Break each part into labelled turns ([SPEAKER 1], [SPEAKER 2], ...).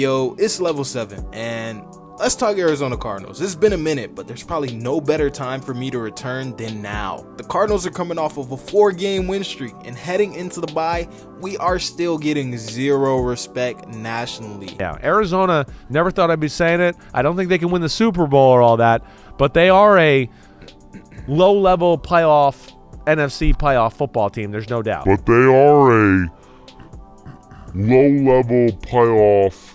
[SPEAKER 1] Yo, it's level 7, and let's talk Arizona Cardinals. It's been a minute, but there's probably no better time for me to return than now. The Cardinals are coming off of a 4-game win streak, and heading into the bye, we are still getting zero respect nationally.
[SPEAKER 2] Yeah, Arizona, never thought I'd be saying it. I don't think they can win the Super Bowl or all that, but they are a low-level playoff, NFC playoff football team, there's no doubt.
[SPEAKER 3] But they are a low-level playoff.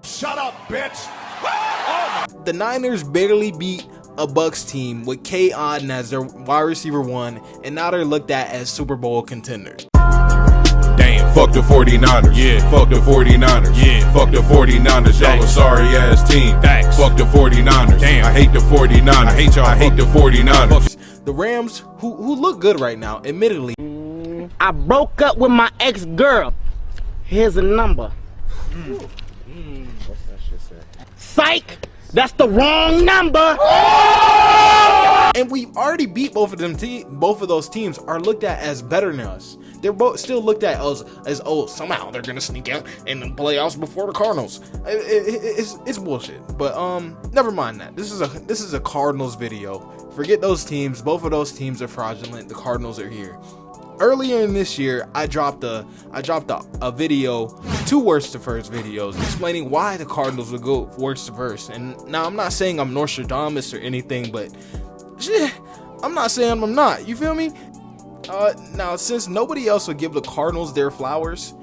[SPEAKER 4] Shut up, bitch!
[SPEAKER 1] The Niners barely beat a Bucs team with K. Otten as their wide receiver 1, and now they're looked at as Super Bowl contenders.
[SPEAKER 5] Damn, fuck the 49ers. Yeah, fuck the 49ers. Yeah, fuck the 49ers. Y'all a sorry ass team. Thanks. Fuck the 49ers. Damn, I hate the 49ers. I hate y'all. I hate the 49ers.
[SPEAKER 1] The Rams, who look good right now, admittedly.
[SPEAKER 6] I broke up with my ex-girl. Here's a number. What's that shit say? Psych! That's the wrong number!
[SPEAKER 1] And we've already beat both of them. Both of those teams are looked at as better than us. They're both still looked at as oh, somehow they're gonna sneak out in the playoffs before the Cardinals. It's bullshit. But never mind that. This is a Cardinals video. Forget those teams. Both of those teams are fraudulent. The Cardinals are here. Earlier in this year, I dropped a video, 2 worst to first videos, explaining why the Cardinals would go worst to first. And now I'm not saying I'm Nostradamus or anything, but shit, I'm not saying I'm not. You feel me? Now, since nobody else would give the Cardinals their flowers,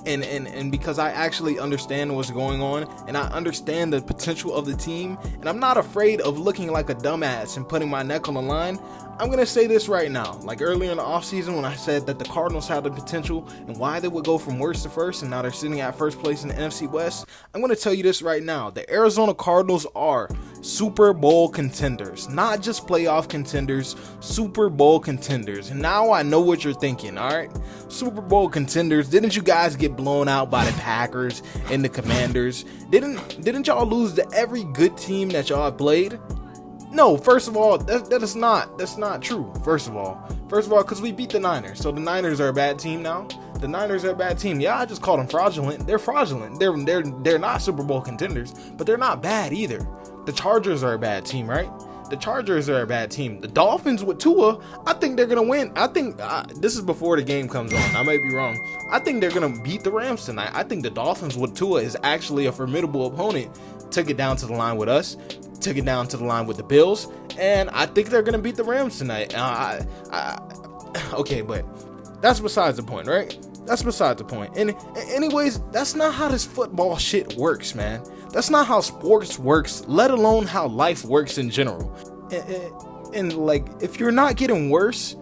[SPEAKER 1] and because I actually understand what's going on, and I understand the potential of the team, and I'm not afraid of looking like a dumbass and putting my neck on the line, I'm going to say this right now. Like earlier in the offseason when I said that the Cardinals had the potential and why they would go from worst to first, and now they're sitting at first place in the NFC West, I'm going to tell you this right now. The Arizona Cardinals are Super Bowl contenders. Not just playoff contenders, Super Bowl contenders. And now I know what you're thinking, alright? Super Bowl contenders. Didn't you guys get blown out by the Packers and the Commanders? Didn't y'all lose to every good team that y'all have played? No, first of all, that's not true. First of all, because we beat the Niners, so the Niners are a bad team now. The Niners are a bad team. Yeah, I just called them fraudulent. They're fraudulent. They're not Super Bowl contenders, but they're not bad either. The Chargers are a bad team, right? The Chargers are a bad team. The Dolphins with Tua, I think they're gonna win. I think this is before the game comes on. I might be wrong. I think they're gonna beat the Rams tonight. I think the Dolphins with Tua is actually a formidable opponent. Took it down to the line with us. Took it down to the line with the Bills, and I think they're gonna beat the Rams tonight. Okay, but that's besides the point, right? That's besides the point. And anyways, that's not how this football shit works, man. That's not how sports works, let alone how life works in general. And like, if you're not getting worse,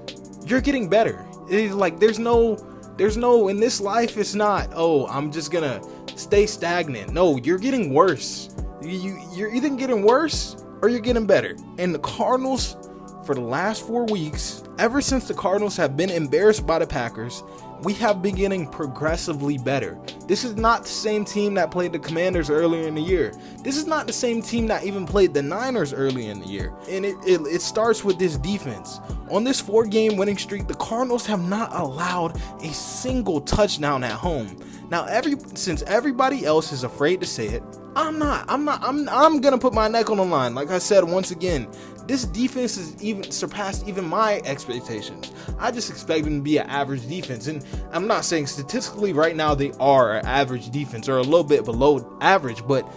[SPEAKER 1] you're getting better. It's like there's no in this life. It's not, oh, I'm just gonna stay stagnant. No, you're getting worse. You're either getting worse or you're getting better. And the Cardinals, for the last 4 weeks, ever since the Cardinals have been embarrassed by the Packers, we have been getting progressively better. This is not the same team that played the Commanders earlier in the year. This is not the same team that even played the Niners earlier in the year. And it starts with this defense. On this 4-game winning streak, the Cardinals have not allowed a single touchdown at home. Now, since everybody else is afraid to say it, I'm gonna put my neck on the line. Like I said, once again, this defense has even surpassed even my expectations. I just expect them to be an average defense, and I'm not saying statistically right now they are an average defense or a little bit below average, but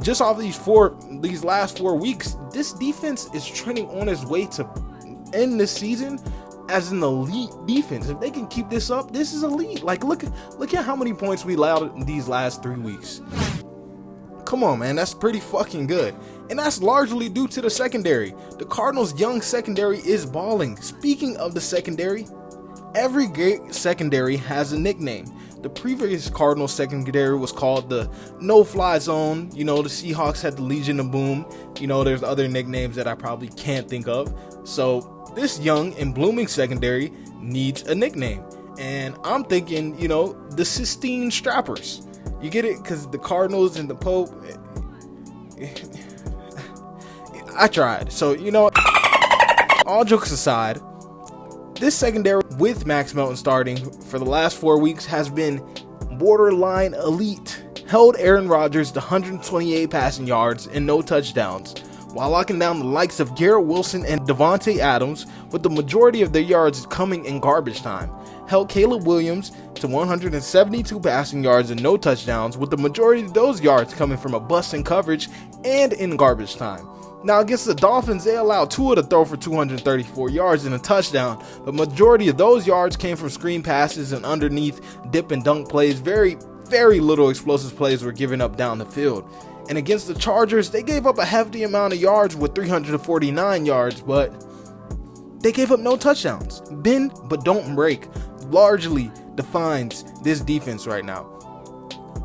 [SPEAKER 1] just off these last 4 weeks, this defense is trending on its way to end this season as an elite defense. If they can keep this up, this is elite. Like, look at how many points we allowed in these last 3 weeks. Come on, man, that's pretty fucking good. And that's largely due to the secondary. The Cardinals' young secondary is balling. Speaking of the secondary, every great secondary has a nickname. The previous Cardinals secondary was called the no-fly zone. You know, the Seahawks had the Legion of Boom. You know, there's other nicknames that I probably can't think of. So this young and blooming secondary needs a nickname. And I'm thinking, you know, the Sistine Strappers. You get it? Because the Cardinals and the Pope. I tried. So, you know, all jokes aside, this secondary with Max Melton starting for the last 4 weeks has been borderline elite. Held Aaron Rodgers to 128 passing yards and no touchdowns, while locking down the likes of Garrett Wilson and Davante Adams, with the majority of their yards coming in garbage time. Held Caleb Williams to 172 passing yards and no touchdowns, with the majority of those yards coming from a bust in coverage and in garbage time. Now against the Dolphins, they allowed Tua to throw for 234 yards and a touchdown, but majority of those yards came from screen passes and underneath dip and dunk plays. Very little explosive plays were given up down the field. And against the Chargers, they gave up a hefty amount of yards with 349 yards, but they gave up no touchdowns. Bend but don't break largely defines this defense right now.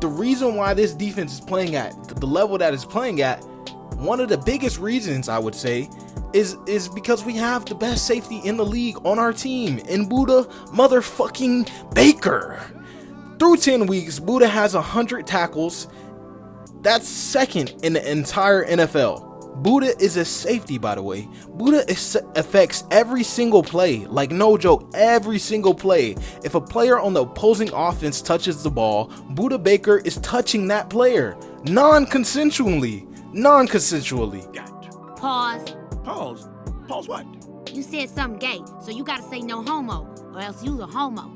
[SPEAKER 1] The reason why this defense is playing at the level that it's playing at, one of the biggest reasons I would say, is because we have the best safety in the league on our team in Buda motherfucking Baker. Through 10 weeks, Buda has 100 tackles. That's second in the entire NFL. Buda is a safety, by the way. Buda affects every single play. Like, no joke, every single play. If a player on the opposing offense touches the ball, Buda Baker is touching that player. Non-consensually.
[SPEAKER 7] Pause.
[SPEAKER 4] Pause what?
[SPEAKER 7] You said something gay, so you gotta say no homo, or else you a homo.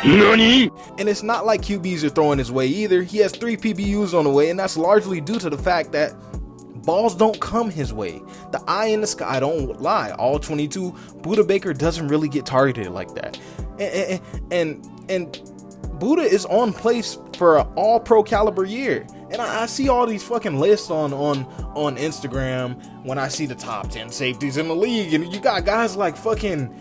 [SPEAKER 1] And it's not like QBs are throwing his way either. He has 3 PBUs on the way, and that's largely due to the fact that balls don't come his way. The eye in the sky don't lie. All 22, Buda Baker doesn't really get targeted like that. And Buda is on pace for an all-pro caliber year. And I see all these fucking lists on Instagram when I see the top 10 safeties in the league, and you got guys like fucking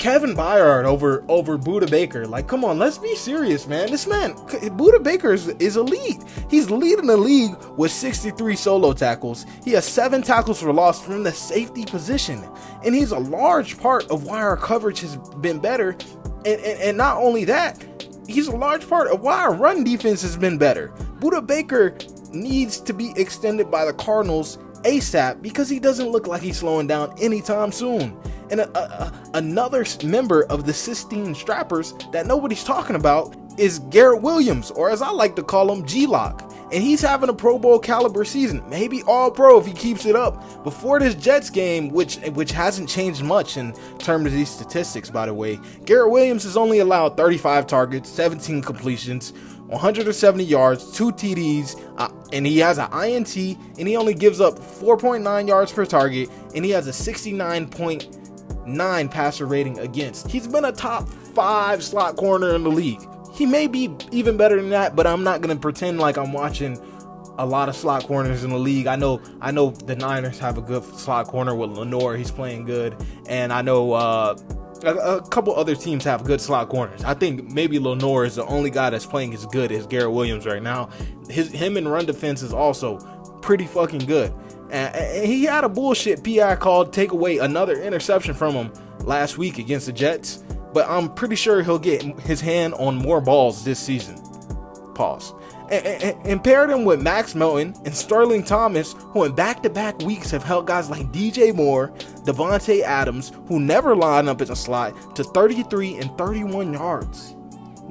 [SPEAKER 1] Kevin Byard over Buda Baker. Like, come on, let's be serious, man. This man, Buda Baker is elite. He's leading the league with 63 solo tackles. He has 7 tackles for loss from the safety position, and he's a large part of why our coverage has been better. And not only that, he's a large part of why our run defense has been better. Buda Baker needs to be extended by the Cardinals ASAP because he doesn't look like he's slowing down anytime soon. And another member of the Sistine Strappers that nobody's talking about is Garrett Williams, or as I like to call him, G-Lock. And he's having a Pro Bowl caliber season, maybe all pro if he keeps it up. Before this Jets game, which hasn't changed much in terms of these statistics, by the way, Garrett Williams has only allowed 35 targets, 17 completions, 170 yards, 2 TDs, and he has an INT, and he only gives up 4.9 yards per target, and he has a 69.9 passer rating against. He's been a top 5 slot corner in the league. He may be even better than that, but I'm not going to pretend like I'm watching a lot of slot corners in the league. I know the Niners have a good slot corner with Lenore. He's playing good. And I know a couple other teams have good slot corners. I think maybe Lenore is the only guy that's playing as good as Garrett Williams right now. Him in run defense is also pretty fucking good. And he had a bullshit PI call to take away another interception from him last week against the Jets. But I'm pretty sure he'll get his hand on more balls this season. Pause. And paired him with Max Melton and Sterling Thomas, who in back-to-back weeks have held guys like DJ Moore, Davante Adams, who never line up in the slot, to 33 and 31 yards.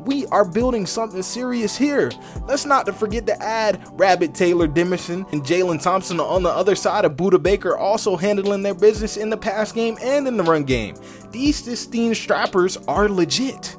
[SPEAKER 1] We are building something serious here. Let's not forget to add Rabbit Taylor Demerson and Jalen Thompson on the other side of Buda Baker, also handling their business in the pass game and in the run game. These Sistine Strappers are legit.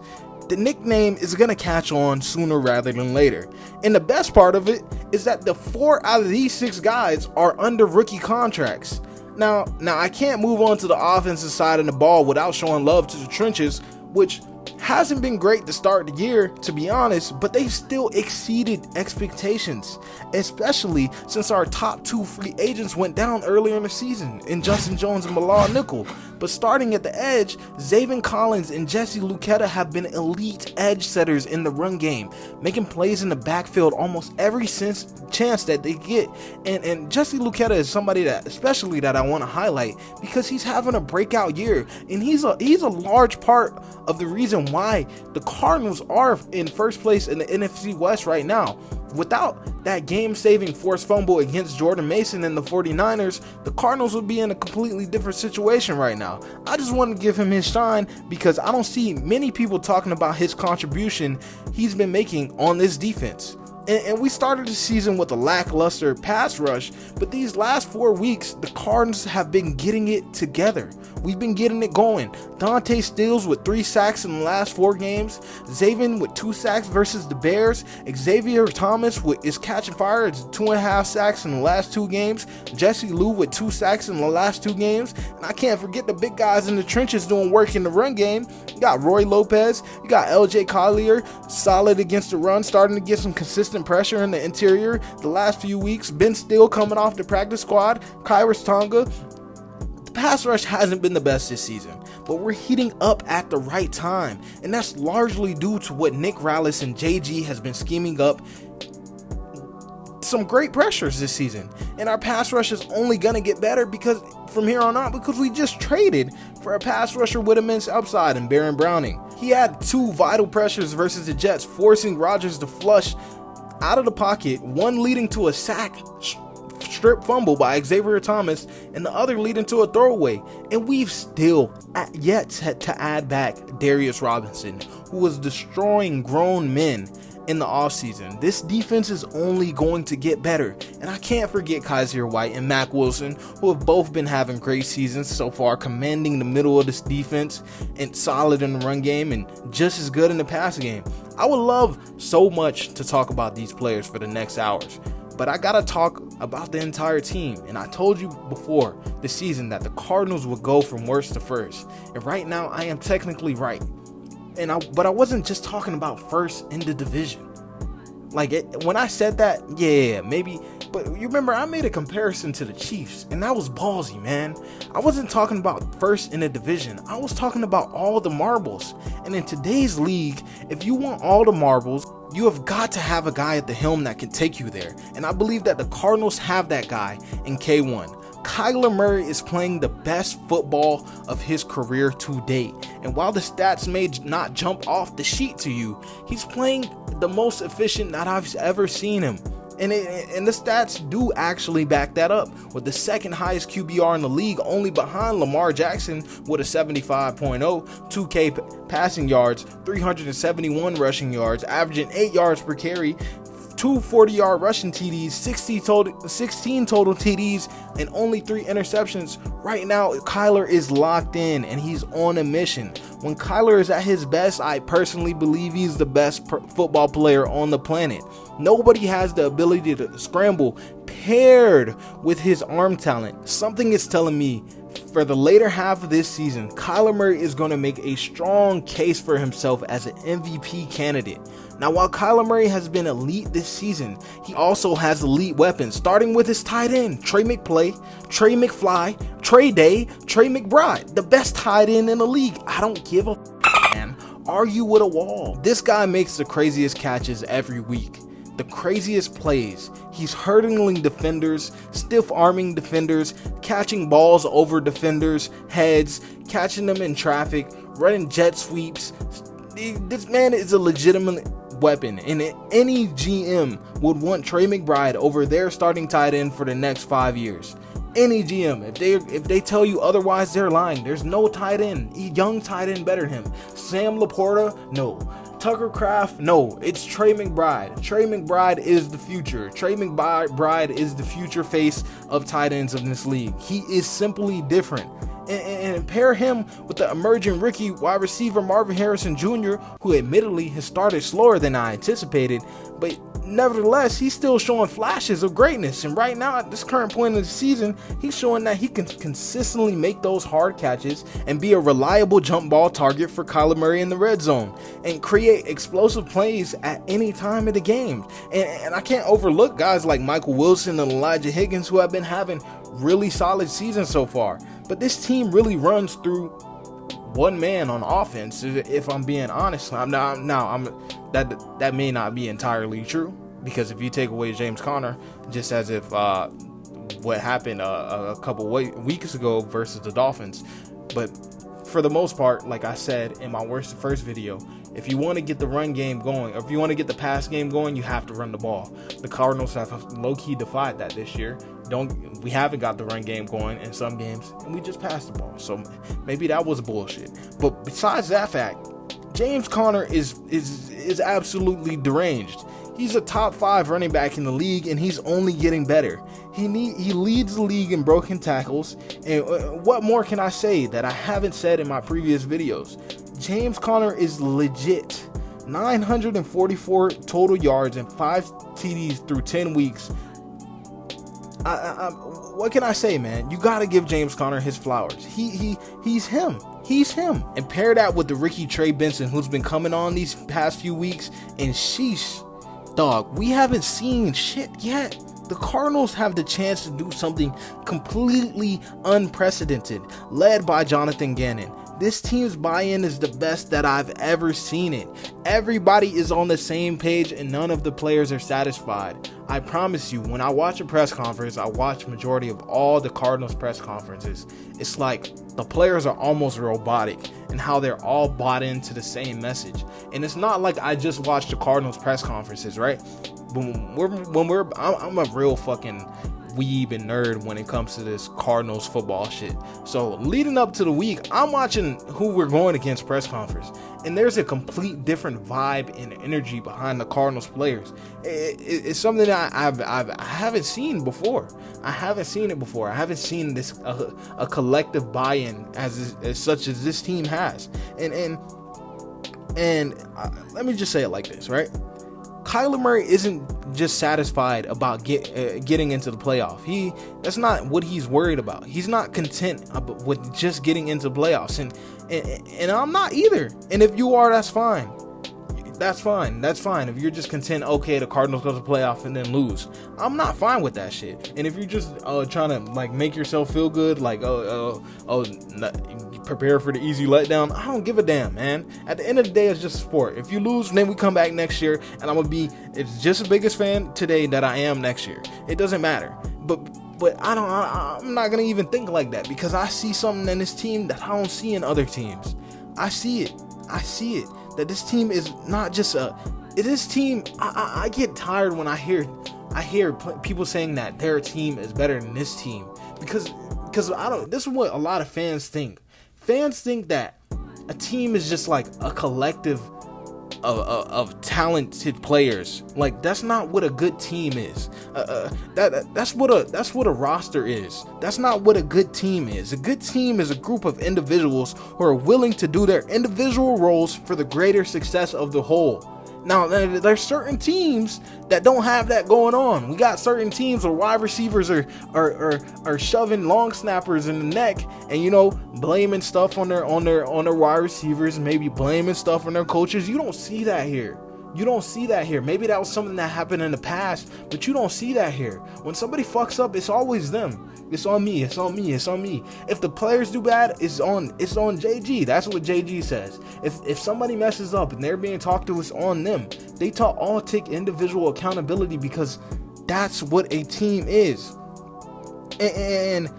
[SPEAKER 1] The nickname is going to catch on sooner rather than later. And the best part of it is that the 4 out of these 6 guys are under rookie contracts. Now I can't move on to the offensive side of the ball without showing love to the trenches, which hasn't been great to start the year, to be honest, but they've still exceeded expectations, especially since our top 2 free agents went down earlier in the season in Justin Jones and Bilal Nickel. But starting at the edge, Zaven Collins and Jesse Luketa have been elite edge setters in the run game, making plays in the backfield almost every chance that they get. And Jesse Luketa is somebody that I want to highlight because he's having a breakout year, and he's a large part of the reason why the Cardinals are in first place in the NFC West right now. Without that game-saving forced fumble against Jordan Mason and the 49ers, the Cardinals would be in a completely different situation right now. I just want to give him his shine because I don't see many people talking about his contribution he's been making on this defense. And we started the season with a lackluster pass rush, but these last 4 weeks, the Cardinals have been getting it together. We've been getting it going. Dante Stills with 3 sacks in the last 4 games. Xavier with 2 sacks versus the Bears. Xavier Thomas is catching fire. It's 2.5 sacks in the last 2 games. Jesse Lou with 2 sacks in the last 2 games. And I can't forget the big guys in the trenches doing work in the run game. You got Roy Lopez. You got LJ Collier, solid against the run, starting to get some consistent pressure in the interior the last few weeks. Ben Still coming off the practice squad. Kyrus Tonga. The pass rush hasn't been the best this season, but we're heating up at the right time, and that's largely due to what Nick Rallis and JG has been scheming up some great pressures this season. And our pass rush is only gonna get better because from here on out, because we just traded for a pass rusher with immense upside in Baron Browning. He had 2 vital pressures versus the Jets, forcing Rodgers to flush out of the pocket, one leading to a sack strip fumble by Xavier Thomas and the other leading to a throwaway. And we've still yet to add back Darius Robinson, who was destroying grown men in the offseason. This defense is only going to get better. And I can't forget Kaiser White and Mack Wilson, who have both been having great seasons so far, commanding the middle of this defense and solid in the run game and just as good in the passing game. I would love so much to talk about these players for the next hours, but I gotta talk about the entire team. And I told you before the season that the Cardinals would go from worst to first, and right now I am technically right. But I wasn't just talking about first in the division. When I said that, yeah, maybe, but you remember I made a comparison to the Chiefs, and that was ballsy, man. I wasn't talking about first in the division. I was talking about all the marbles. And in today's league, if you want all the marbles, you have got to have a guy at the helm that can take you there. And I believe that the Cardinals have that guy in K1. Kyler Murray is playing the best football of his career to date. And while the stats may not jump off the sheet to you, he's playing the most efficient that I've ever seen him. And the stats do actually back that up, with the second highest QBR in the league, only behind Lamar Jackson with a 75.0, 2K passing yards, 371 rushing yards, averaging 8 yards per carry, 2 40-yard rushing TDs, 16 total TDs, and only 3 interceptions. Right now, Kyler is locked in, and he's on a mission. When Kyler is at his best, I personally believe he's the best football player on the planet. Nobody has the ability to scramble paired with his arm talent. Something is telling me for the later half of this season, Kyler Murray is going to make a strong case for himself as an MVP candidate. Now, while Kyler Murray has been elite this season, he also has elite weapons, starting with his tight end, Trey McFly, Trey Day, Trey McBride, the best tight end in the league. I don't give a man. Argue with a wall. This guy makes the craziest catches every week. The craziest plays. He's hurdling defenders, stiff-arming defenders, catching balls over defenders' heads, catching them in traffic, running jet sweeps. This man is a legitimate weapon, and any GM would want Trey McBride over their starting tight end for the next 5 years. Any GM, if they tell you otherwise, they're lying. There's no tight end, young tight end better than him. Sam Laporta, no. Tucker Kraft, no. It's Trey McBride. Trey McBride is the future. Trey McBride is the future face of tight ends of this league. He is simply different. And pair him with the emerging rookie wide receiver Marvin Harrison Jr., who admittedly has started slower than I anticipated, but nevertheless, he's still showing flashes of greatness. And right now, at this current point of the season, he's showing that he can consistently make those hard catches and be a reliable jump ball target for Kyler Murray in the red zone and create explosive plays at any time of the game. And I can't overlook guys like Michael Wilson and Elijah Higgins, who have been having really solid seasons so far. But this team really runs through one man on offense, if I'm being honest. That may not be entirely true, because if you take away James Conner, just as if what happened a couple weeks ago versus the Dolphins, but for the most part, like I said in my first video, if you want to get the run game going, or if you want to get the pass game going, you have to run the ball. The Cardinals have low-key defied that this year. We haven't got the run game going in some games, and we just passed the ball. So maybe that was bullshit. But besides that fact, James Conner is absolutely deranged. He's a top 5 running back in the league, and he's only getting better. He leads the league in broken tackles, and what more can I say that I haven't said in my previous videos? James Conner is legit. 944 total yards and 5 TDs through 10 weeks. What can I say, man? You gotta give James Conner his flowers. He's him. He's him. And pair that with the rookie Trey Benson, who's been coming on these past few weeks, and sheesh, dog, we haven't seen shit yet. The Cardinals have the chance to do something completely unprecedented, led by Jonathan Gannon. This team's buy-in is the best that I've ever seen it. Everybody is on the same page and none of the players are satisfied. I promise you, when I watch a press conference, I watch majority of all the Cardinals press conferences. It's like the players are almost robotic and how they're all bought into the same message. And it's not like I just watched the Cardinals press conferences, right? But I'm a real fucking weeb and nerd when it comes to this Cardinals football shit. So leading up to the week, I'm watching who we're going against press conference, and there's a complete different vibe and energy behind the Cardinals players. It's something that I haven't seen before. I haven't seen it before. I haven't seen this a collective buy-in as such as this team has. And let me just say it like this, right? Kyler Murray isn't just satisfied about getting into the playoff. That's not what he's worried about. He's not content with just getting into playoffs, and I'm not either. And if you are, that's fine. That's fine. If you're just content, okay, the Cardinals go to the playoff and then lose, I'm not fine with that shit. And if you're just trying to like make yourself feel good, like prepare for the easy letdown, I don't give a damn, man. At the end of the day, it's just a sport. If you lose, then we come back next year, and I'm gonna be just as biggest fan today that I am next year. It doesn't matter. But I'm not gonna even think like that, because I see something in this team that I don't see in other teams. I see it. That this team is not just this team. I get tired when I hear people saying that their team is better than this team, because this is what a lot of fans think. Fans think that a team is just like a collective of talented players. Like, that's not what a good team is. That's what a roster is. That's not what a good team is. A good team is a group of individuals who are willing to do their individual roles for the greater success of the whole. Now, there's certain teams that don't have that going on. We got certain teams where wide receivers are shoving long snappers in the neck, and blaming stuff on their wide receivers, maybe blaming stuff on their coaches. You don't see that here. Maybe that was something that happened in the past, but you don't see that here. When somebody fucks up, it's always them. It's on me. If the players do bad, it's on JG. That's what JG says. If somebody messes up and they're being talked to, it's on them. They all take individual accountability, because that's what a team is. And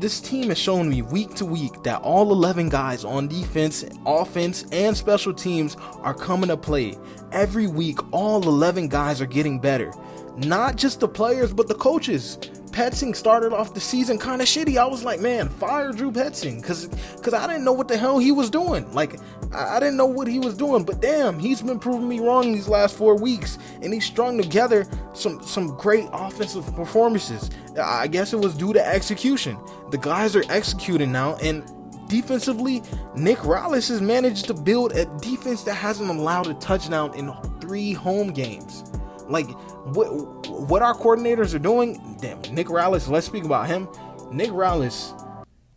[SPEAKER 1] this team has shown me week to week that all 11 guys on defense, offense, and special teams are coming to play. Every week, all 11 guys are getting better. Not just the players, but the coaches. Petzing started off the season kind of shitty. I was like, man, fire Drew Petzing, because I didn't know what the hell he was doing. Like, I didn't know what he was doing, but damn, he's been proving me wrong these last 4 weeks, and he's strung together some great offensive performances. I guess it was due to execution. The guys are executing now, and defensively, Nick Rallis has managed to build a defense that hasn't allowed a touchdown in 3 home games. Like, what our coordinators are doing, damn, Nick Rallis, let's speak about him. Nick Rallis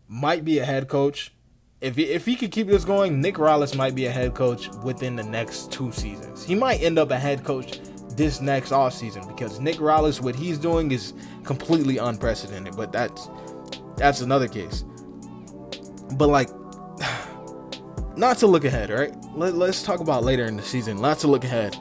[SPEAKER 1] might be a head coach. If he could keep this going, Nick Rallis might be a head coach within the next 2 seasons. He might end up a head coach this next offseason, because Nick Rallis, what he's doing is completely unprecedented, but that's another case. But, like, not to look ahead, right? Let's talk about later in the season. Not to look ahead.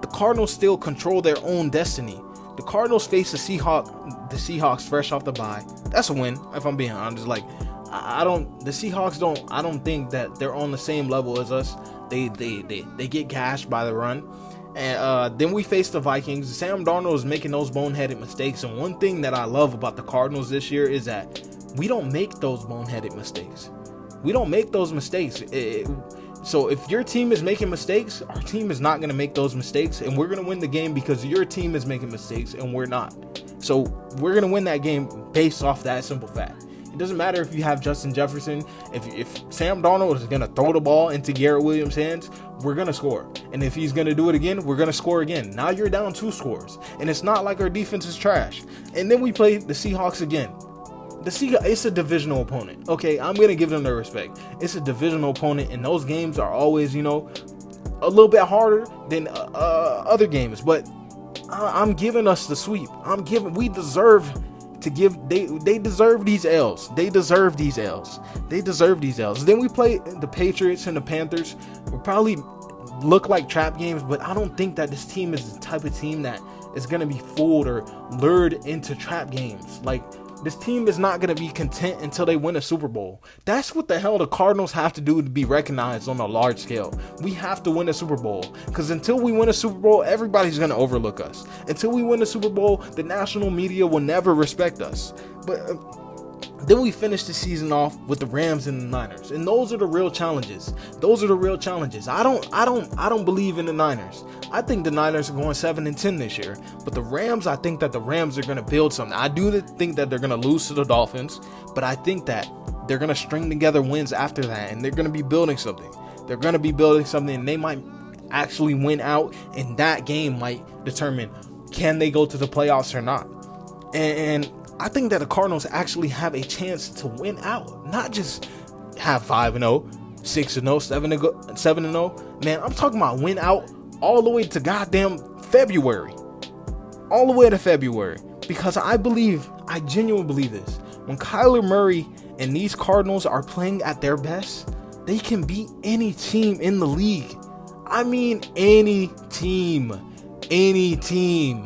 [SPEAKER 1] The Cardinals still control their own destiny. The Cardinals face the Seahawks fresh off the bye. That's a win, if I'm being honest. Like, I don't. The Seahawks don't. I don't think that they're on the same level as us. They get gashed by the run. And then we face the Vikings. Sam Darnold is making those boneheaded mistakes. And one thing that I love about the Cardinals this year is that we don't make those boneheaded mistakes. We don't make those mistakes. So if your team is making mistakes, our team is not going to make those mistakes. And we're going to win the game because your team is making mistakes and we're not. So we're going to win that game based off that simple fact. It doesn't matter if you have Justin Jefferson. If Sam Darnold is going to throw the ball into Garrett Williams' hands, we're going to score. And if he's going to do it again, we're going to score again. Now you're down 2 scores. And it's not like our defense is trash. And then we play the Seahawks again. It's a divisional opponent. Okay, I'm going to give them their respect. It's a divisional opponent, and those games are always, a little bit harder than other games. But I'm giving us the sweep. We deserve to give. They deserve these L's. They deserve these L's. Then we play the Patriots and the Panthers. We'll probably look like trap games, but I don't think that this team is the type of team that is going to be fooled or lured into trap games. Like, this team is not going to be content until they win a Super Bowl. That's what the hell the Cardinals have to do to be recognized on a large scale. We have to win a Super Bowl, because until we win a Super Bowl, everybody's going to overlook us. Until we win a Super Bowl, the national media will never respect us. But then we finish the season off with the Rams and the Niners, and those are the real challenges. I don't believe in the Niners. I think the Niners are going 7-10 this year, but the Rams, I think that the Rams are going to build something. I do think that they're going to lose to the Dolphins, but I think that they're going to string together wins after that, and they're going to be building something. And they might actually win out, and that game might determine, can they go to the playoffs or not. And I think that the Cardinals actually have a chance to win out, not just have 5-0, 6-0, 7-0. Man, I'm talking about win out all the way to goddamn February. All the way to February. Because I genuinely believe this. When Kyler Murray and these Cardinals are playing at their best, they can beat any team in the league. I mean, any team.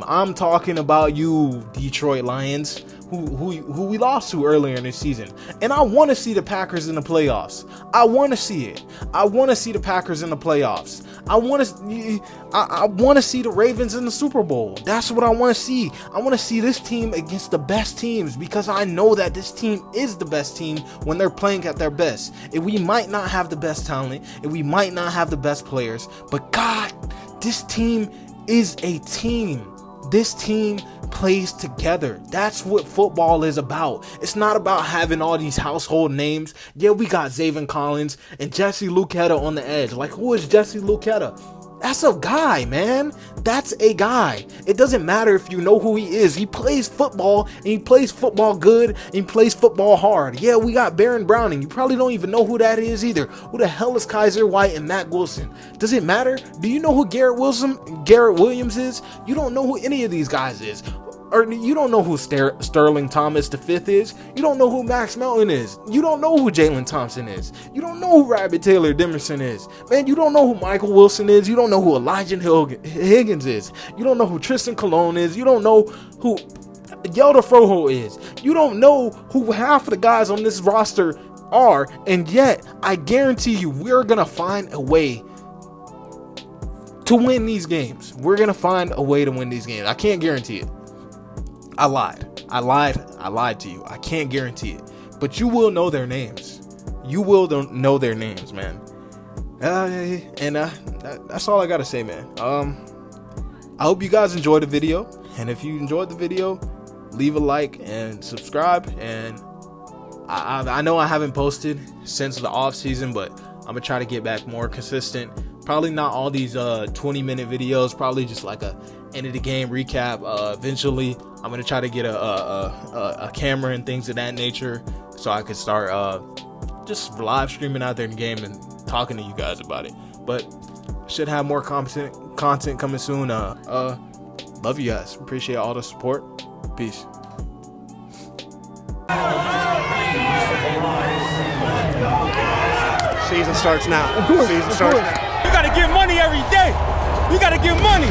[SPEAKER 1] I'm talking about you, Detroit Lions, who we lost to earlier in this season. And I want to see the Packers in the playoffs. I want to see it. I want to see the Packers in the playoffs. I want to see the Ravens in the Super Bowl. That's what I want to see. I want to see this team against the best teams, because I know that this team is the best team when they're playing at their best. And we might not have the best talent, and we might not have the best players, but God, this team is a team. This team plays together. That's what football is about. It's not about having all these household names. Yeah, we got Zaven Collins and Jesse Luketa on the edge. Like, who is Jesse Luketa? That's a guy, man. That's a guy. It doesn't matter if you know who he is. He plays football, and he plays football good, and he plays football hard. Yeah, we got Baron Browning. You probably don't even know who that is either. Who the hell is Kaiser White and Matt Wilson? Does it matter? Do you know who Garrett Williams is? You don't know who any of these guys is. Or you don't know who Sterling Thomas V is. You don't know who Max Melton is. You don't know who Jalen Thompson is. You don't know who Rabbit Taylor Demerson is. Man, you don't know who Michael Wilson is. You don't know who Elijah Higgins is. You don't know who Tristan Colon is. You don't know who Yelda Froho is. You don't know who half of the guys on this roster are. And yet, I guarantee you, we're going to find a way to win these games. We're going to find a way to win these games. I can't guarantee it. I lied to you. I can't guarantee it. But you will know their names. You will know their names, man. That's all I gotta say, man. I hope you guys enjoyed the video. And if you enjoyed the video, leave a like and subscribe. And I know I haven't posted since the off season, but I'm gonna try to get back more consistent. Probably not all these 20-minute videos. Probably just like a end of the game recap. Eventually, I'm gonna try to get a camera and things of that nature, so I can start just live streaming out there in the game and talking to you guys about it. But should have more content coming soon. Love you guys. Appreciate all the support. Peace.
[SPEAKER 4] Season starts now. You gotta give money every day. You gotta give money.